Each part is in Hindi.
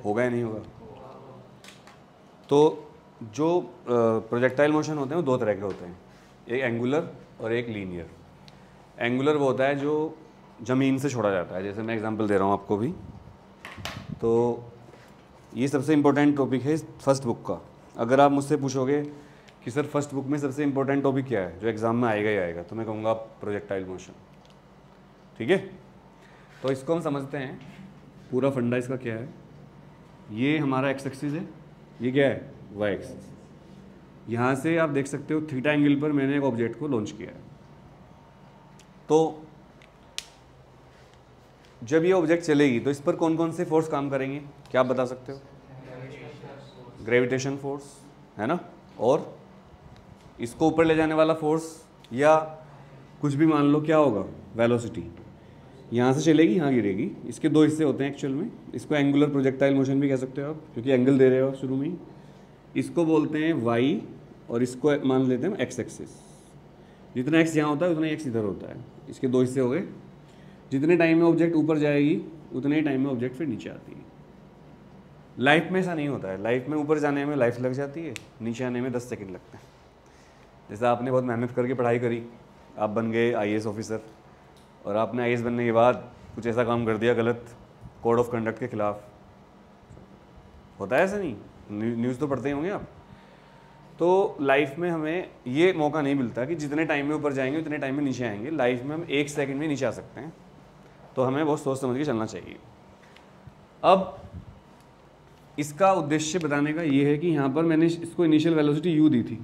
होगा या नहीं होगा? तो जो प्रोजेक्टाइल मोशन होते हैं वो दो तरह के होते हैं, एक एंगुलर और एक लीनियर। एंगुलर वो होता है जो ज़मीन से छोड़ा जाता है, जैसे मैं एग्जांपल दे रहा हूँ आपको भी। तो ये सबसे इम्पोर्टेंट टॉपिक है फर्स्ट बुक का। अगर आप मुझसे पूछोगे कि सर फर्स्ट बुक में सबसे इम्पोर्टेंट टॉपिक क्या है जो एग्ज़ाम में आएगा ही आएगा, तो मैं कहूँगा प्रोजेक्टाइल मोशन। ठीक है, तो इसको हम समझते हैं। पूरा फंडा इसका क्या है, ये हमारा एक्स एक्सिस है, ये क्या है वाई एक्सिस। यहाँ से आप देख सकते हो थीटा एंगल पर मैंने एक ऑब्जेक्ट को लॉन्च किया है। तो जब ये ऑब्जेक्ट चलेगी तो इस पर कौन कौन से फोर्स काम करेंगे, क्या आप बता सकते हो? ग्रेविटेशन फोर्स है ना, और इसको ऊपर ले जाने वाला फोर्स या कुछ भी मान लो क्या होगा, वेलोसिटी। यहाँ से चलेगी, यहाँ गिरेगी। इसके दो हिस्से होते हैं एक्चुअल में। इसको एंगुलर प्रोजेक्टाइल मोशन भी कह सकते हो आप, क्योंकि एंगल दे रहे हो आप शुरू में ही। इसको बोलते हैं वाई और इसको मान लेते हैं एक्स एक्सिस। जितना एक्स यहाँ होता है उतना एक्स इधर होता है। इसके दो हिस्से हो गए। जितने टाइम में ऑब्जेक्ट ऊपर जाएगी उतने ही टाइम में ऑब्जेक्ट फिर नीचे आती है। लाइफ में ऐसा नहीं होता है। लाइफ में ऊपर जाने में लाइफ लग जाती है, नीचे आने में 10 सेकंड लगते हैं। जैसे आपने बहुत मेहनत करके पढ़ाई करी, आप बन गए आईएएस ऑफिसर, और आपने आईएएस बनने के बाद कुछ ऐसा काम कर दिया गलत, कोड ऑफ कंडक्ट के खिलाफ। होता है ऐसा नहीं? न्यूज़ तो पढ़ते ही होंगे आप। तो लाइफ में हमें ये मौका नहीं मिलता कि जितने टाइम में ऊपर जाएंगे उतने टाइम में नीचे आएंगे। लाइफ में हम 1 सेकंड में नीचे आ सकते हैं। तो हमें बहुत सोच समझ के चलना चाहिए। अब इसका उद्देश्य बताने का ये है कि यहाँ पर मैंने इसको इनिशियल वेलोसिटी u दी थी।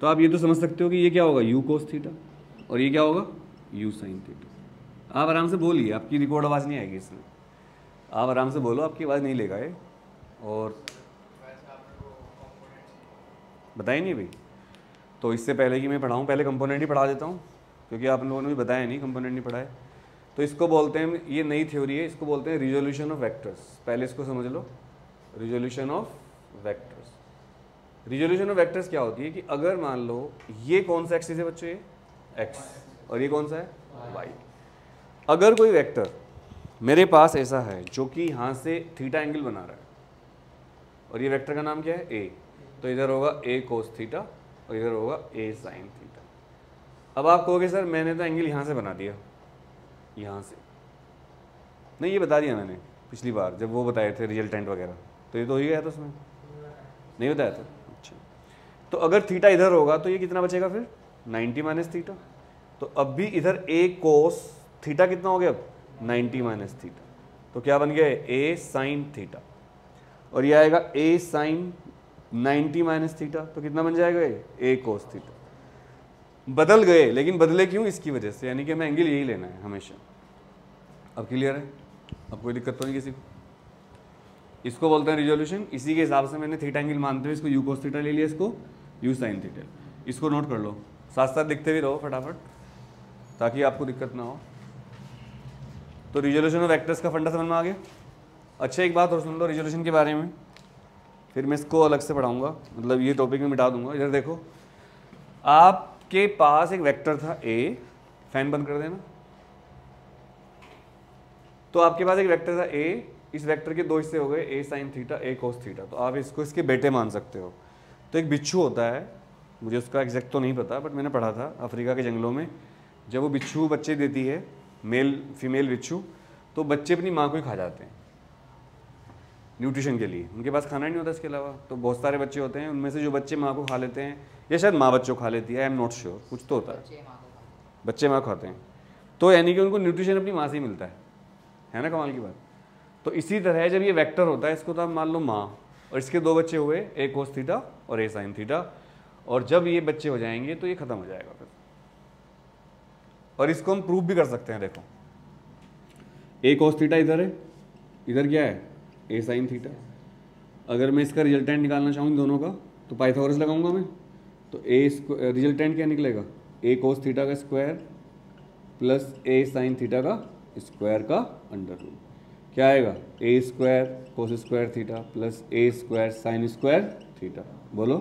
तो आप ये तो समझ सकते हो कि ये क्या होगा, u cos थीटा, और ये क्या होगा, u sin थीटा। आप आराम से बोलिए, आपकी रिकॉर्ड आवाज़ नहीं आएगी इसमें। आप आराम से बोलो, आपकी आवाज़ नहीं लेगा ये। और बताइए नहीं भाई, तो इससे पहले कि मैं पढ़ाऊँ पहले कंपोनेंट ही पढ़ा देता हूँ, क्योंकि आप लोगों ने भी बताया नहीं, कंपोनेंट नहीं पढ़ाए। तो इसको बोलते हैं, ये नई थ्योरी है, इसको बोलते हैं रिजोल्यूशन ऑफ वेक्टर्स। पहले इसको समझ लो, resolution of vectors. Resolution of vectors क्या होती है कि अगर मान लो ये कौन सा एक्सिस है बच्चों, ये एक्स, और ये कौन सा है वाई। अगर कोई वेक्टर मेरे पास ऐसा है जो कि यहाँ से थीटा एंगल बना रहा है, और ये वेक्टर का नाम क्या है ए, तो इधर होगा ए कोस थीटा और इधर होगा ए साइन थीटा। अब आप कहोगे सर मैंने तो एंगल यहाँ से बना दिया, यहाँ से नहीं, ये बता दिया मैंने पिछली बार जब वो बताए थे रिजल्टेंट वगैरह, तो ये तो हो ही गया था उसमें, नहीं बताया था। अच्छा, तो अगर थीटा इधर होगा तो ये कितना बचेगा फिर 90 माइनस थीटा। तो अब भी इधर ए कोस थीटा कितना हो गया अब 90 माइनस थीटा, तो क्या बन गया ए साइन थीटा, और ये आएगा ए साइन 90 माइनस थीटा, तो कितना बन जाएगा ए कोस थीटा। बदल गए, लेकिन बदले क्यों, इसकी वजह से, यानी कि हमें एंगल यही लेना है हमेशा। अब क्लियर है? अब कोई दिक्कत तो नहीं किसी को? इसको बोलते हैं रिजोल्यूशन। इसी के हिसाब से मैंने थीटा एंगल मानते हुए इसको यू कोस थीटा ले लिया, इसको यू साइन थीटा। इसको नोट कर लो, साथ साथ लिखते भी रहो फटाफट, ताकि आपको दिक्कत ना हो। तो रिजोल्यूशन ऑफ वेक्टर्स का फंडा समझ में आ गया। अच्छा, एक बात और सुन लो रिजोल्यूशन के बारे में, फिर मैं इसको अलग से पढ़ाऊंगा, मतलब ये टॉपिक में मिटा दूंगा। इधर देखो, आपके पास एक वेक्टर था ए, फैन बंद कर देना। तो आपके पास एक वेक्टर था ए, इस वेक्टर के दो हिस्से हो गए, ए साइन थीटा ए कोस थीटा। तो आप इसको इसके बेटे मान सकते हो। तो एक बिच्छू होता है, मुझे उसका एग्जैक्ट तो नहीं पता, बट मैंने पढ़ा था अफ्रीका के जंगलों में, जब वो बिच्छू बच्चे देती है, मेल फीमेल बिच्छू, तो बच्चे अपनी माँ को ही खा जाते हैं न्यूट्रिशन के लिए, उनके पास खाना नहीं होता इसके अलावा। तो बहुत सारे बच्चे होते हैं, उनमें से जो बच्चे माँ को खा लेते हैं, या शायद माँ बच्चों को खा लेती है, आई एम नॉट श्योर, कुछ तो होता है, बच्चे माँ खाते हैं। तो यानी कि उनको न्यूट्रिशन अपनी माँ से ही मिलता है ना, कमाल की बात। तो इसी तरह जब ये वेक्टर होता है, इसको तो आप मान लो माँ, और इसके दो बच्चे हुए ए कोस थीटा और ए साइन थीटा, और जब ये बच्चे हो जाएंगे तो ये खत्म हो जाएगा फिर। और इसको हम प्रूव भी कर सकते हैं, देखो ए कोस थीटा इधर है, इधर क्या है ए साइन थीटा। अगर मैं इसका रिजल्टेंट निकालना चाहूँ दोनों का, तो पाइथागोरस लगाऊंगा मैं, तो ए रिजल्टेंट क्या निकलेगा, ए कोस थीटा का square plus A sine theta का स्क्वायर का अंडर रूट। क्या आएगा A square cos square theta plus A square sine square theta. बोलो,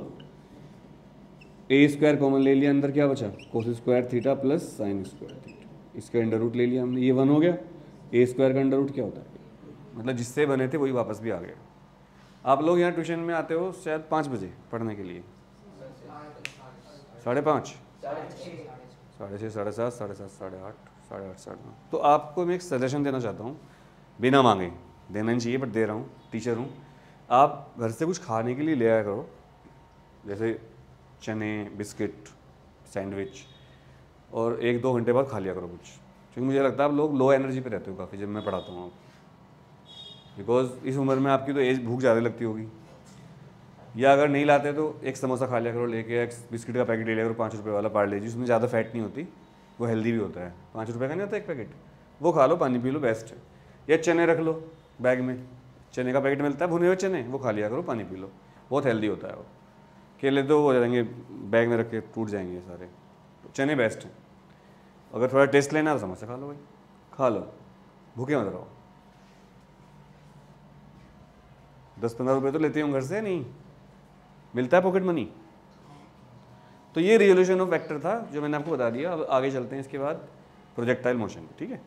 ए स्क्वायर कॉमन ले लिया, अंदर क्या बचा cos square theta plus sine square theta, इसका अंडर रूट ले लिया हमने, ये 1 हो गया। ए स्क्वायर का अंडर रूट क्या होता है मतलब जिससे बने थे वही वापस भी आ गए। आप लोग यहाँ ट्यूशन में आते हो शायद 5 बजे पढ़ने के लिए, 5:30, 6:30, 7:30, 7:30, 8:30, 8:30, 9:30। तो आपको मैं एक सजेशन देना चाहता हूँ, बिना मांगे, देना नहीं चाहिए बट दे रहा हूँ, टीचर हूँ। आप घर से कुछ खाने के लिए ले आया करो, जैसे चने, बिस्किट, सैंडविच, और 1-2 घंटे बाद खा लिया करो कुछ, क्योंकि मुझे लगता है आप लोग लो एनर्जी पे रहते हो काफ़ी जब मैं पढ़ाता हूँ आपको, बिकॉज इस उम्र में आपकी तो एज भूख ज़्यादा लगती होगी। या अगर नहीं लाते तो एक समोसा खा लिया करो लेके, एक बिस्किट का पैकेट ले लिया करो 5 रुपये वाला पार्ले जी, उसमें ज़्यादा फैट नहीं होती, वो हेल्दी भी होता है, 5 रुपये का नहीं होता एक पैकेट, वो खा लो, पानी पी लो, बेस्ट है। या चने रख लो बैग में, चने का पैकेट मिलता है, भुने हुए चने, वो खा लिया करो, पानी पी लो, बहुत हेल्दी होता है वो। केले तो हो जाएंगे बैग में रख के, टूट जाएंगे सारे, तो चने बेस्ट हैं। अगर थोड़ा टेस्ट लेना है तो समोसा खा लो भाई, खा लो, भूखे मत रहो। 10-15 रुपये तो लेते हो घर से, नहीं मिलता है पॉकेट मनी। तो ये रिजोल्यूशन ऑफ वेक्टर था जो मैंने आपको बता दिया। अब आगे चलते हैं इसके बाद प्रोजेक्टाइल मोशन, ठीक है।